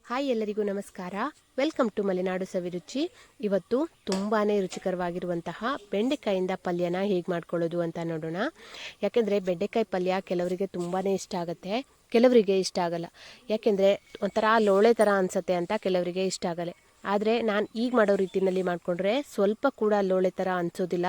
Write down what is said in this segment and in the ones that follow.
Hi ಎಲ್ಲರಿಗೂ ನಮಸ್ಕಾರ. Welcome to Malenadu ಸವಿರುಚಿ. ಇವತ್ತು ತುಂಬಾ ರುಚಿಕರವಾಗಿರುವಂತಹ ಬೆಂಡೆಕಾಯಿಂದ ಪಲ್ಯನ ಹೇಗೆ ಮಾಡ್ಕೊಳ್ಳೋದು ಅಂತ ನೋಡೋಣ. ಯಾಕೆಂದರೆ ಬೆಂಡೆಕಾಯಿ ಪಲ್ಯ ಕೆಲವರಿಗೆ ತುಂಬಾ ಇಷ್ಟ ಆಗುತ್ತೆ, ಕೆಲವರಿಗೆ ಇಷ್ಟ ಆಗಲ್ಲ. ಯಾಕೆಂದರೆ ಒಂಥರ ಲೋಳೆ ಥರ ಅನಿಸುತ್ತೆ ಅಂತ ಕೆಲವರಿಗೆ ಇಷ್ಟ ಆಗಲ್ಲ. ಆದರೆ ನಾನು ಈಗ ಮಾಡೋ ರೀತಿಯಲ್ಲಿ ಮಾಡಿಕೊಂಡ್ರೆ ಸ್ವಲ್ಪ ಕೂಡ ಲೋಳೆ ಥರ ಅನಿಸೋದಿಲ್ಲ,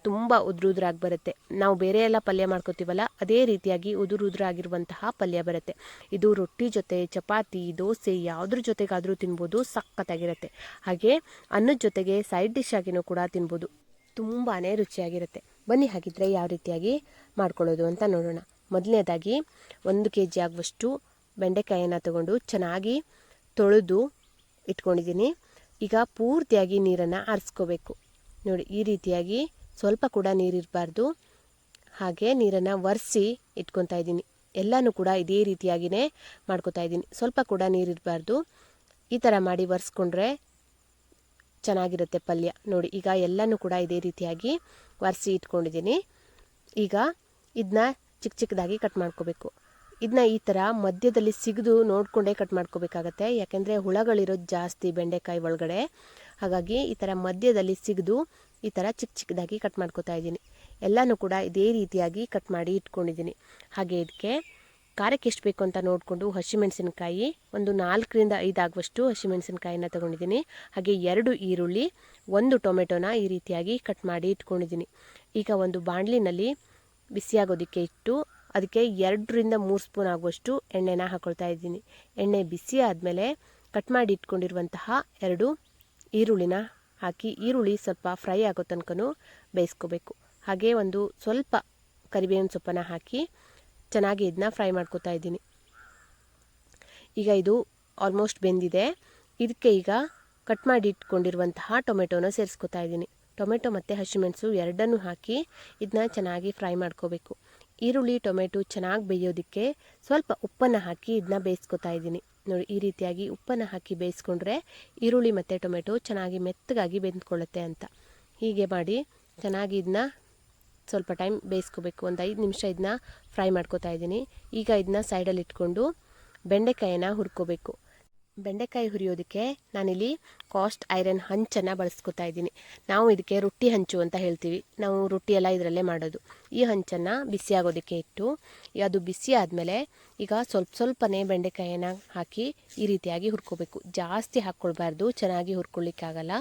ತುಂಬ ಉದುರಾಗಿ ಬರುತ್ತೆ. ನಾವು ಬೇರೆ ಎಲ್ಲ ಪಲ್ಯ ಮಾಡ್ಕೋತೀವಲ್ಲ ಅದೇ ರೀತಿಯಾಗಿ ಉದುರಾಗಿರುವಂತಹ ಪಲ್ಯ ಬರುತ್ತೆ. ಇದು ರೊಟ್ಟಿ ಜೊತೆ, ಚಪಾತಿ, ದೋಸೆ ಯಾವುದ್ರ ಜೊತೆಗಾದರೂ ತಿನ್ಬೋದು, ಸಖತ್ತಾಗಿರುತ್ತೆ. ಹಾಗೆ ಅನ್ನದ ಜೊತೆಗೆ ಸೈಡ್ ಡಿಶ್ ಆಗಿನೂ ಕೂಡ ತಿನ್ಬೋದು, ತುಂಬಾ ರುಚಿಯಾಗಿರುತ್ತೆ. ಬನ್ನಿ ಹಾಗಿದ್ರೆ ಯಾವ ರೀತಿಯಾಗಿ ಮಾಡ್ಕೊಳ್ಳೋದು ಅಂತ ನೋಡೋಣ. ಮೊದಲನೇದಾಗಿ 1 kg ಆಗುವಷ್ಟು ಬೆಂಡೆಕಾಯಿಯನ್ನು ತಗೊಂಡು ಚೆನ್ನಾಗಿ ತೊಳೆದು ಇಟ್ಕೊಂಡಿದ್ದೀನಿ. ಈಗ ಪೂರ್ತಿಯಾಗಿ ನೀರನ್ನು ಆರಿಸ್ಕೋಬೇಕು. ನೋಡಿ, ಈ ರೀತಿಯಾಗಿ ಸ್ವಲ್ಪ ಕೂಡ ನೀರಿರಬಾರ್ದು. ಹಾಗೆ ನೀರನ್ನು ಒರೆಸಿ ಇಟ್ಕೊತಾ ಇದ್ದೀನಿ. ಎಲ್ಲನೂ ಕೂಡ ಇದೇ ರೀತಿಯಾಗಿಯೇ ಮಾಡ್ಕೊತಾ ಇದ್ದೀನಿ, ಸ್ವಲ್ಪ ಕೂಡ ನೀರಿರಬಾರ್ದು. ಈ ಥರ ಮಾಡಿ ಒರೆಸ್ಕೊಂಡ್ರೆ ಚೆನ್ನಾಗಿರುತ್ತೆ ಪಲ್ಯ. ನೋಡಿ, ಈಗ ಎಲ್ಲನೂ ಕೂಡ ಇದೇ ರೀತಿಯಾಗಿ ಒರೆಸಿ ಇಟ್ಕೊಂಡಿದ್ದೀನಿ. ಈಗ ಇದನ್ನ ಚಿಕ್ಕ ಚಿಕ್ಕದಾಗಿ ಕಟ್ ಮಾಡ್ಕೋಬೇಕು. ಇದನ್ನ ಈ ಥರ ಮಧ್ಯದಲ್ಲಿ ಸಿಗದು ನೋಡಿಕೊಂಡೇ ಕಟ್ ಮಾಡ್ಕೋಬೇಕಾಗತ್ತೆ, ಯಾಕೆಂದರೆ ಹುಳಗಳಿರೋದು ಜಾಸ್ತಿ ಬೆಂಡೆಕಾಯಿ ಒಳಗಡೆ. ಹಾಗಾಗಿ ಈ ಥರ ಮಧ್ಯದಲ್ಲಿ ಸಿಗದು ಈ ಥರ ಚಿಕ್ಕ ಚಿಕ್ಕದಾಗಿ ಕಟ್ ಮಾಡ್ಕೋತಾ ಇದ್ದೀನಿ. ಎಲ್ಲನೂ ಕೂಡ ಇದೇ ರೀತಿಯಾಗಿ ಕಟ್ ಮಾಡಿ ಇಟ್ಕೊಂಡಿದ್ದೀನಿ. ಹಾಗೆ ಇದಕ್ಕೆ ಖಾರಕ್ಕೆ ಎಷ್ಟು ಬೇಕು ಅಂತ ನೋಡಿಕೊಂಡು ಹಸಿಮೆಣಸಿನಕಾಯಿ ಒಂದು 4ರಿಂದ 5 ಆಗುವಷ್ಟು ಹಸಿಮೆಣಸಿನಕಾಯಿನ ತೊಗೊಂಡಿದ್ದೀನಿ. ಹಾಗೆ 2 ಈರುಳ್ಳಿ, 1 ಟೊಮೆಟೊನ ಈ ರೀತಿಯಾಗಿ ಕಟ್ ಮಾಡಿ ಇಟ್ಕೊಂಡಿದ್ದೀನಿ. ಈಗ ಒಂದು ಬಾಣಲಿನಲ್ಲಿ ಬಿಸಿಯಾಗೋದಕ್ಕೆ ಇಟ್ಟು ಅದಕ್ಕೆ 2ರಿಂದ 3 ಸ್ಪೂನ್ ಆಗುವಷ್ಟು ಎಣ್ಣೆನ ಹಾಕ್ಕೊಳ್ತಾ ಇದ್ದೀನಿ. ಎಣ್ಣೆ ಬಿಸಿ ಆದಮೇಲೆ ಕಟ್ ಮಾಡಿ ಇಟ್ಕೊಂಡಿರುವಂತಹ 2 ಈರುಳ್ಳಿನ ಹಾಕಿ ಈರುಳ್ಳಿ ಸ್ವಲ್ಪ ಫ್ರೈ ಆಗೋ ತನಕನೂ ಬೇಯಿಸ್ಕೋಬೇಕು. ಹಾಗೆ ಒಂದು ಸ್ವಲ್ಪ ಕರಿಬೇವಿನ ಸೊಪ್ಪನ್ನು ಹಾಕಿ ಚೆನ್ನಾಗಿ ಇದನ್ನ ಫ್ರೈ ಮಾಡ್ಕೋತಾ ಇದ್ದೀನಿ. ಈಗ ಇದು ಆಲ್ಮೋಸ್ಟ್ ಬೆಂದಿದೆ. ಇದಕ್ಕೆ ಈಗ ಕಟ್ ಮಾಡಿ ಇಟ್ಕೊಂಡಿರುವಂತಹ ಟೊಮೆಟೊನ ಸೇರಿಸ್ಕೋತಾ ಇದ್ದೀನಿ. ಟೊಮೆಟೊ ಮತ್ತು ಹಸಿಮೆಣಸು ಎರಡನ್ನೂ ಹಾಕಿ ಇದನ್ನ ಚೆನ್ನಾಗಿ ಫ್ರೈ ಮಾಡ್ಕೋಬೇಕು. ಈರುಳ್ಳಿ ಟೊಮೆಟೊ ಚೆನ್ನಾಗಿ ಬೇಯೋದಕ್ಕೆ ಸ್ವಲ್ಪ ಉಪ್ಪನ್ನು ಹಾಕಿ ಇದನ್ನ ಬೇಯಿಸ್ಕೊತಾ ಇದ್ದೀನಿ. ನೋಡಿ, ಈ ರೀತಿಯಾಗಿ ಉಪ್ಪನ್ನು ಹಾಕಿ ಬೇಯಿಸ್ಕೊಂಡ್ರೆ ಈರುಳ್ಳಿ ಮತ್ತು ಟೊಮೆಟೊ ಚೆನ್ನಾಗಿ ಮೆತ್ತಗಾಗಿ ಬೆಂದ್ಕೊಳ್ಳುತ್ತೆ ಅಂತ. ಹೀಗೆ ಮಾಡಿ ಚೆನ್ನಾಗಿ ಇದನ್ನ ಸ್ವಲ್ಪ ಟೈಮ್ ಬೇಯಿಸ್ಕೋಬೇಕು. ಒಂದು 5 ನಿಮಿಷ ಇದನ್ನ ಫ್ರೈ ಮಾಡ್ಕೋತಾ ಇದ್ದೀನಿ. ಈಗ ಇದನ್ನ ಸೈಡಲ್ಲಿ ಇಟ್ಕೊಂಡು ಬೆಂಡೆಕಾಯಿನ ಹುರ್ಕೋಬೇಕು. ಬೆಂಡೆಕಾಯಿ ಹುರಿಯೋದಕ್ಕೆ ನಾನಿಲ್ಲಿ ಕಾಸ್ಟ್ ಐರನ್ ಹಂಚನ್ನು ಬಳಸ್ಕೊತಾ ಇದ್ದೀನಿ. ನಾವು ಇದಕ್ಕೆ ರೊಟ್ಟಿ ಹಂಚು ಅಂತ ಹೇಳ್ತೀವಿ, ನಾವು ರೊಟ್ಟಿ ಎಲ್ಲ ಇದರಲ್ಲೇ ಮಾಡೋದು. ಈ ಹಂಚನ್ನು ಬಿಸಿ ಆಗೋದಕ್ಕೆ ಇಟ್ಟು ಅದು ಬಿಸಿ ಆದಮೇಲೆ ಈಗ ಸ್ವಲ್ಪನೇ ಬೆಂಡೆಕಾಯಿನ ಹಾಕಿ ಈ ರೀತಿಯಾಗಿ ಹುರ್ಕೋಬೇಕು. ಜಾಸ್ತಿ ಹಾಕ್ಕೊಳ್ಬಾರ್ದು, ಚೆನ್ನಾಗಿ ಹುರ್ಕೊಳ್ಳಿಕ್ಕಾಗಲ್ಲ.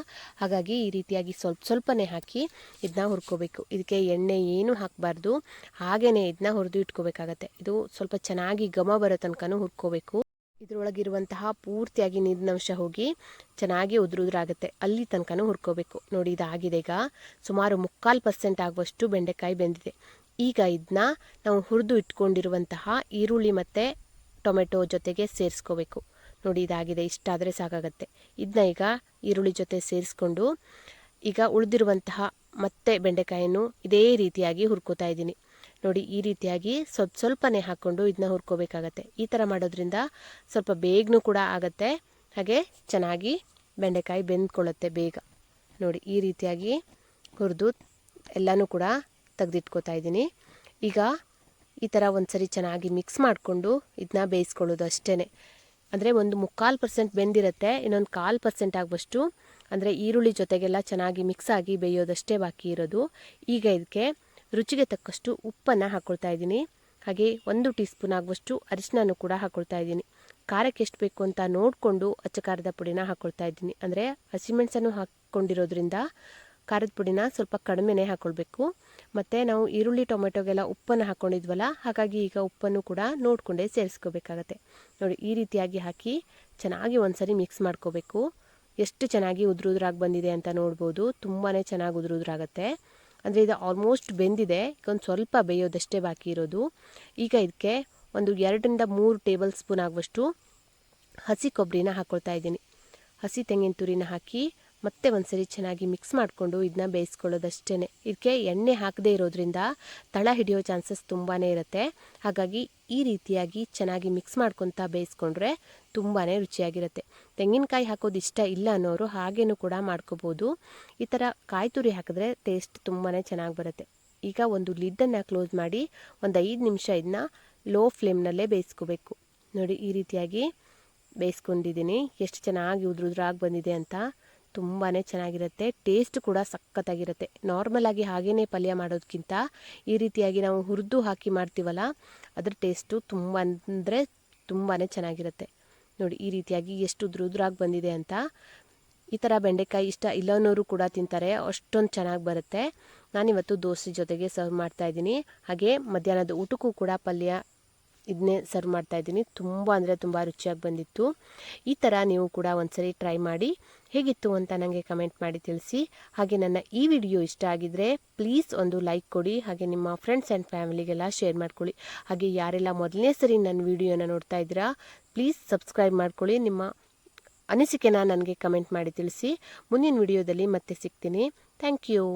ಹಾಗಾಗಿ ಈ ರೀತಿಯಾಗಿ ಸ್ವಲ್ಪನೇ ಹಾಕಿ ಇದನ್ನ ಹುರ್ಕೋಬೇಕು. ಇದಕ್ಕೆ ಎಣ್ಣೆ ಏನೂ ಹಾಕಬಾರ್ದು, ಹಾಗೇ ಇದನ್ನ ಹುರಿದು ಇಟ್ಕೋಬೇಕಾಗತ್ತೆ. ಇದು ಸ್ವಲ್ಪ ಚೆನ್ನಾಗಿ ಘಮ ಬರೋ ತನಕನೂ ಹುರ್ಕೋಬೇಕು. ಇದರೊಳಗಿರುವಂತಹ ಪೂರ್ತಿಯಾಗಿ ನೀರಿನಂಶ ಹೋಗಿ ಚೆನ್ನಾಗಿ ಉದುರಾಗುತ್ತೆ, ಅಲ್ಲಿ ತನಕನೂ ಹುರ್ಕೋಬೇಕು. ನೋಡಿ, ಇದಾಗಿದೆ. ಈಗ ಸುಮಾರು 3/4% ಆಗುವಷ್ಟು ಬೆಂಡೆಕಾಯಿ ಬೆಂದಿದೆ. ಈಗ ಇದನ್ನ ನಾವು ಹುರಿದು ಇಟ್ಕೊಂಡಿರುವಂತಹ ಈರುಳ್ಳಿ ಮತ್ತು ಟೊಮೆಟೊ ಜೊತೆಗೆ ಸೇರಿಸ್ಕೋಬೇಕು. ನೋಡಿ, ಇದಾಗಿದೆ. ಇಷ್ಟಾದರೆ ಸಾಕಾಗತ್ತೆ. ಇದನ್ನ ಈಗ ಈರುಳ್ಳಿ ಜೊತೆ ಸೇರಿಸ್ಕೊಂಡು ಈಗ ಉಳಿದಿರುವಂತಹ ಮತ್ತೆ ಬೆಂಡೆಕಾಯನ್ನು ಇದೇ ರೀತಿಯಾಗಿ ಹುರ್ಕೋತಾ ಇದ್ದೀನಿ. ನೋಡಿ, ಈ ರೀತಿಯಾಗಿ ಸ್ವಲ್ಪನೇ ಹಾಕ್ಕೊಂಡು ಇದನ್ನ ಹುರ್ಕೋಬೇಕಾಗತ್ತೆ. ಈ ಥರ ಮಾಡೋದ್ರಿಂದ ಸ್ವಲ್ಪ ಬೇಗನೂ ಕೂಡ ಆಗುತ್ತೆ, ಹಾಗೆ ಚೆನ್ನಾಗಿ ಬೆಂಡೆಕಾಯಿ ಬೆಂದ್ಕೊಳ್ಳುತ್ತೆ ಬೇಗ. ನೋಡಿ, ಈ ರೀತಿಯಾಗಿ ಹುರಿದು ಎಲ್ಲನೂ ಕೂಡ ತೆಗೆದಿಟ್ಕೋತಾ ಇದ್ದೀನಿ. ಈಗ ಈ ಥರ ಒಂದು ಸರಿ ಚೆನ್ನಾಗಿ ಮಿಕ್ಸ್ ಮಾಡಿಕೊಂಡು ಇದನ್ನ ಬೇಯಿಸ್ಕೊಳ್ಳೋದು ಅಷ್ಟೇ. ಅಂದರೆ ಒಂದು 3/4% ಬೆಂದಿರುತ್ತೆ, ಇನ್ನೊಂದು 1/4% ಆಗುವಷ್ಟು ಅಂದರೆ ಈರುಳ್ಳಿ ಜೊತೆಗೆಲ್ಲ ಚೆನ್ನಾಗಿ ಮಿಕ್ಸ್ ಆಗಿ ಬೇಯೋದಷ್ಟೇ ಬಾಕಿ ಇರೋದು. ಈಗ ಇದಕ್ಕೆ ರುಚಿಗೆ ತಕ್ಕಷ್ಟು ಉಪ್ಪನ್ನು ಹಾಕ್ಕೊಳ್ತಾ ಇದ್ದೀನಿ. ಹಾಗೆ 1 ಟೀ ಸ್ಪೂನ್ ಆಗುವಷ್ಟು ಅರಿಶಿನನೂ ಕೂಡ ಹಾಕ್ಕೊಳ್ತಾ ಇದ್ದೀನಿ. ಖಾರಕ್ಕೆ ಎಷ್ಟು ಬೇಕು ಅಂತ ನೋಡಿಕೊಂಡು ಅಚ್ಚ ಖಾರದ ಪುಡಿನ ಹಾಕ್ಕೊಳ್ತಾ ಇದ್ದೀನಿ. ಅಂದರೆ ಹಸಿಮೆಣಸನ್ನು ಹಾಕ್ಕೊಂಡಿರೋದ್ರಿಂದ ಖಾರದ ಪುಡಿನ ಸ್ವಲ್ಪ ಕಡಿಮೆನೇ ಹಾಕ್ಕೊಳ್ಬೇಕು. ಮತ್ತು ನಾವು ಈರುಳ್ಳಿ ಟೊಮೆಟೊಗೆಲ್ಲ ಉಪ್ಪನ್ನು ಹಾಕ್ಕೊಂಡಿದ್ವಲ್ಲ, ಹಾಗಾಗಿ ಈಗ ಉಪ್ಪನ್ನು ಕೂಡ ನೋಡಿಕೊಂಡೇ ಸೇರಿಸ್ಕೋಬೇಕಾಗತ್ತೆ. ನೋಡಿ, ಈ ರೀತಿಯಾಗಿ ಹಾಕಿ ಚೆನ್ನಾಗಿ ಒಂದ್ಸರಿ ಮಿಕ್ಸ್ ಮಾಡ್ಕೋಬೇಕು. ಎಷ್ಟು ಚೆನ್ನಾಗಿ ಉದುರಾಗಿ ಬಂದಿದೆ ಅಂತ ನೋಡ್ಬೋದು, ತುಂಬಾ ಚೆನ್ನಾಗಿ ಉದುರಾಗುತ್ತೆ. ಅಂದರೆ ಇದು ಆಲ್ಮೋಸ್ಟ್ ಬೆಂದಿದೆ, ಈಗ ಒಂದು ಸ್ವಲ್ಪ ಬೇಯೋದಷ್ಟೇ ಬಾಕಿ ಇರೋದು. ಈಗ ಇದಕ್ಕೆ ಒಂದು 2ರಿಂದ 3 ಟೇಬಲ್ ಸ್ಪೂನ್ ಆಗುವಷ್ಟು ಹಸಿ ಕೊಬ್ಬರಿನ ಹಾಕ್ಕೊಳ್ತಾ ಇದ್ದೀನಿ. ಹಸಿ ತೆಂಗಿನ ತುರಿನ ಹಾಕಿ ಮತ್ತೆ ಒಂದ್ಸರಿ ಚೆನ್ನಾಗಿ ಮಿಕ್ಸ್ ಮಾಡಿಕೊಂಡು ಇದನ್ನ ಬೇಯಿಸ್ಕೊಳ್ಳೋದಷ್ಟೇ. ಇದಕ್ಕೆ ಎಣ್ಣೆ ಹಾಕದೇ ಇರೋದ್ರಿಂದ ತಳ ಹಿಡಿಯೋ ಚಾನ್ಸಸ್ ತುಂಬಾ ಇರುತ್ತೆ. ಹಾಗಾಗಿ ಈ ರೀತಿಯಾಗಿ ಚೆನ್ನಾಗಿ ಮಿಕ್ಸ್ ಮಾಡ್ಕೊತಾ ಬೇಯಿಸ್ಕೊಂಡ್ರೆ ತುಂಬಾ ರುಚಿಯಾಗಿರುತ್ತೆ. ತೆಂಗಿನಕಾಯಿ ಹಾಕೋದು ಇಷ್ಟ ಇಲ್ಲ ಅನ್ನೋರು ಹಾಗೇನೂ ಕೂಡ ಮಾಡ್ಕೋಬೋದು. ಈ ಥರ ಕಾಯಿ ತುರಿ ಹಾಕಿದ್ರೆ ಟೇಸ್ಟ್ ತುಂಬಾ ಚೆನ್ನಾಗಿ ಬರುತ್ತೆ. ಈಗ ಒಂದು ಲಿಡ್ಡನ್ನು ಕ್ಲೋಸ್ ಮಾಡಿ ಒಂದು 5 ನಿಮಿಷ ಇದನ್ನ ಲೋ ಫ್ಲೇಮ್ನಲ್ಲೇ ಬೇಯಿಸ್ಕೋಬೇಕು. ನೋಡಿ, ಈ ರೀತಿಯಾಗಿ ಬೇಯಿಸ್ಕೊಂಡಿದ್ದೀನಿ. ಎಷ್ಟು ಚೆನ್ನಾಗಿ ಉದ್ರುದ್ರಾಗಿ ಬಂದಿದೆ ಅಂತ. ತುಂಬಾ ಚೆನ್ನಾಗಿರುತ್ತೆ. ಟೇಸ್ಟ್ ಕೂಡ ಸಖತ್ತಾಗಿರುತ್ತೆ. ನಾರ್ಮಲಾಗಿ ಹಾಗೇ ಪಲ್ಯ ಮಾಡೋದಕ್ಕಿಂತ ಈ ರೀತಿಯಾಗಿ ನಾವು ಹುರಿದು ಹಾಕಿ ಮಾಡ್ತೀವಲ್ಲ, ಅದ್ರ ಟೇಸ್ಟು ತುಂಬ ಅಂದರೆ ತುಂಬಾ ಚೆನ್ನಾಗಿರುತ್ತೆ. ನೋಡಿ ಈ ರೀತಿಯಾಗಿ ಎಷ್ಟು ಉದ್ರುದ್ರಾಗಿ ಬಂದಿದೆ ಅಂತ. ಈ ಥರ ಬೆಂಡೆಕಾಯಿ ಇಷ್ಟ ಇಲ್ಲನೋರು ಕೂಡ ತಿಂತಾರೆ, ಅಷ್ಟೊಂದು ಚೆನ್ನಾಗಿ ಬರುತ್ತೆ. ನಾನಿವತ್ತು ದೋಸೆ ಜೊತೆಗೆ ಸರ್ವ್ ಮಾಡ್ತಾಯಿದ್ದೀನಿ. ಹಾಗೆ ಮಧ್ಯಾಹ್ನದ ಊಟಕ್ಕೂ ಕೂಡ ಪಲ್ಯ ಇದನ್ನೇ ಸರ್ವ್ ಮಾಡ್ತಾಯಿದ್ದೀನಿ. ತುಂಬ ಅಂದರೆ ತುಂಬ ರುಚಿಯಾಗಿ ಬಂದಿತ್ತು. ಈ ಥರ ನೀವು ಕೂಡ ಒಂದ್ಸರಿ ಟ್ರೈ ಮಾಡಿ ಹೇಗಿತ್ತು ಅಂತ ನನಗೆ ಕಮೆಂಟ್ ಮಾಡಿ ತಿಳಿಸಿ. ಹಾಗೆ ನನ್ನ ಈ ವಿಡಿಯೋ ಇಷ್ಟ ಆಗಿದ್ರೆ ಪ್ಲೀಸ್ ಒಂದು ಲೈಕ್ ಕೊಡಿ. ಹಾಗೆ ನಿಮ್ಮ ಫ್ರೆಂಡ್ಸ್ ಆ್ಯಂಡ್ ಫ್ಯಾಮಿಲಿಗೆಲ್ಲ ಶೇರ್ ಮಾಡ್ಕೊಳ್ಳಿ. ಹಾಗೆ ಯಾರೆಲ್ಲ ಮೊದಲನೇ ಸರಿ ನನ್ನ ವಿಡಿಯೋನ ನೋಡ್ತಾ ಇದ್ದೀರಾ ಪ್ಲೀಸ್ ಸಬ್ಸ್ಕ್ರೈಬ್ ಮಾಡ್ಕೊಳ್ಳಿ. ನಿಮ್ಮ ಅನಿಸಿಕೆನ ನನಗೆ ಕಮೆಂಟ್ ಮಾಡಿ ತಿಳಿಸಿ. ಮುಂದಿನ ವಿಡಿಯೋದಲ್ಲಿ ಮತ್ತೆ ಸಿಗ್ತೀನಿ. Thank you.